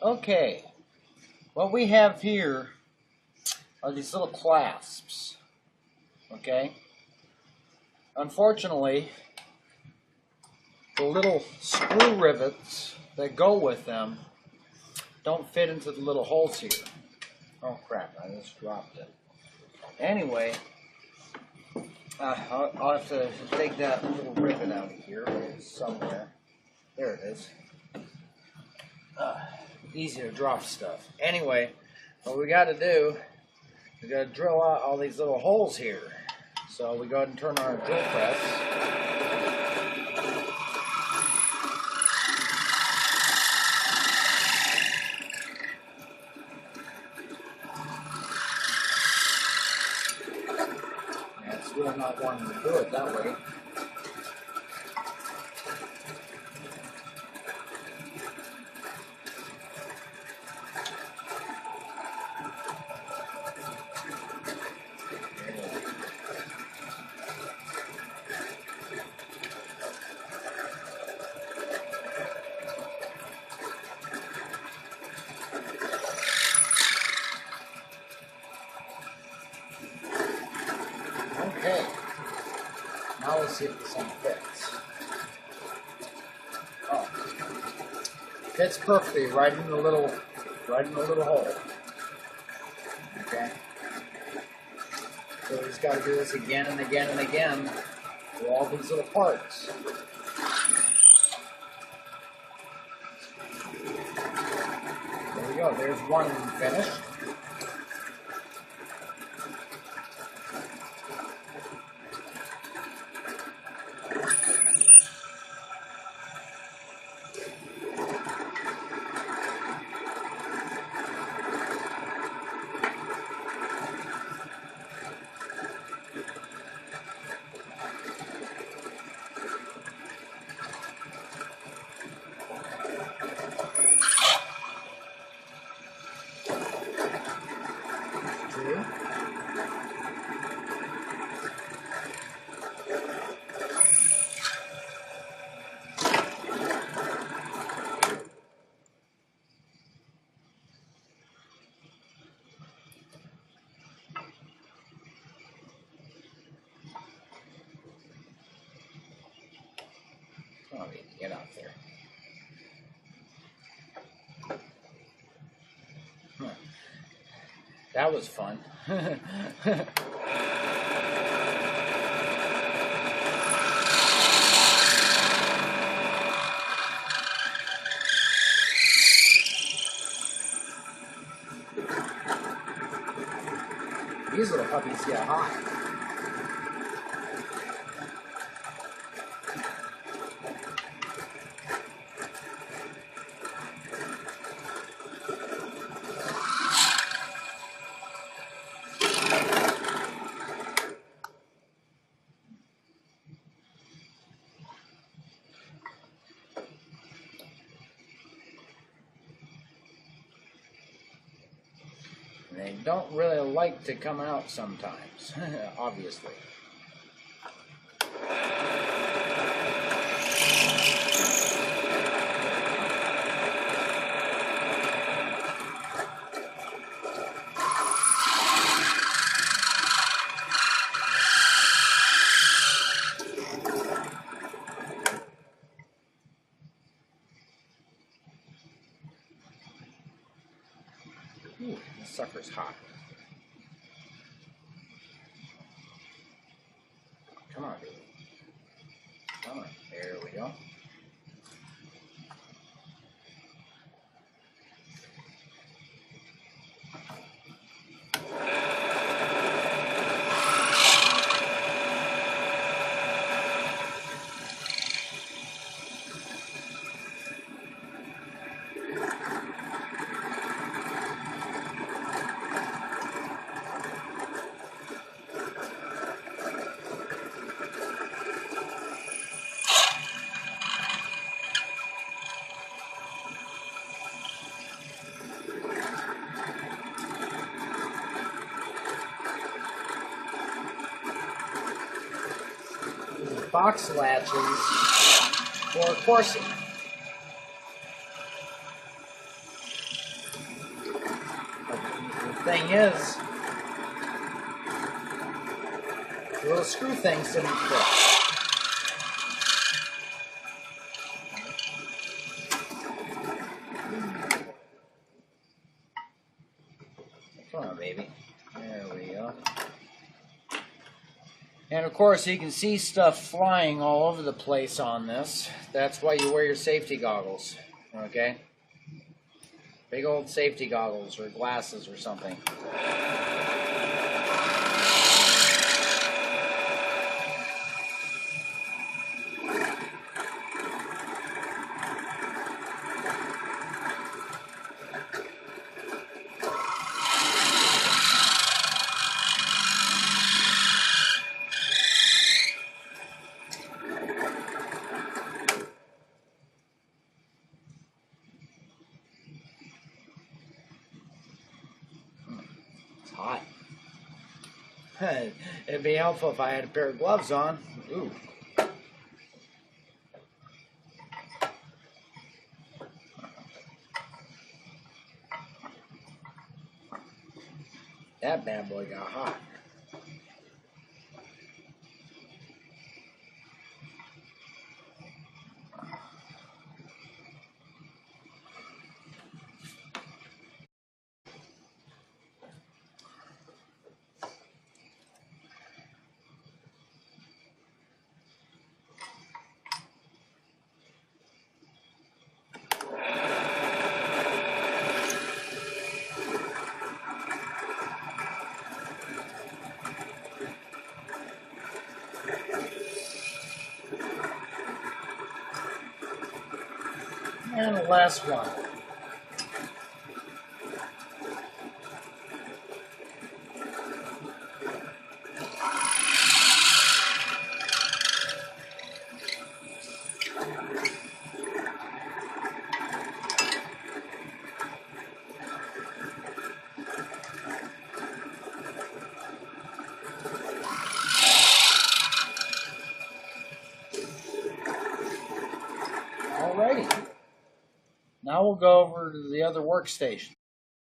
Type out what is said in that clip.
Okay, what we have here are these little clasps, okay? Unfortunately, the little screw rivets that go with them don't fit into the little holes here. Oh crap, I just dropped it. Anyway, I'll have to take that little rivet out of here. It's somewhere. There it is. Easy to drop stuff. Anyway, what we got to do, we got to drill out all these little holes here. So we go ahead and turn on our drill press. Yeah, it's really not wanting to do it that way. Okay, now let's see if this thing fits. Oh, fits perfectly right in the little hole. Okay, so we just got to do this again and again and again with all these little parts. There we go. There's one finished. Oh, get out there. Huh. That was fun. These little puppies get hot. They don't really like to come out sometimes, obviously. Ooh, this sucker's hot. Come on, baby. Come on. There we go. Box latches for coursing. thing is, the little screw things didn't fit. Come on, baby. There we go. And of course, you can see stuff flying all over the place on this. That's why you wear your safety goggles. Okay? Big old safety goggles or glasses or something. Hot. It'd be helpful if I had a pair of gloves on. Ooh. That bad boy got hot. And the last one. Alrighty. Now we'll go over to the other workstation.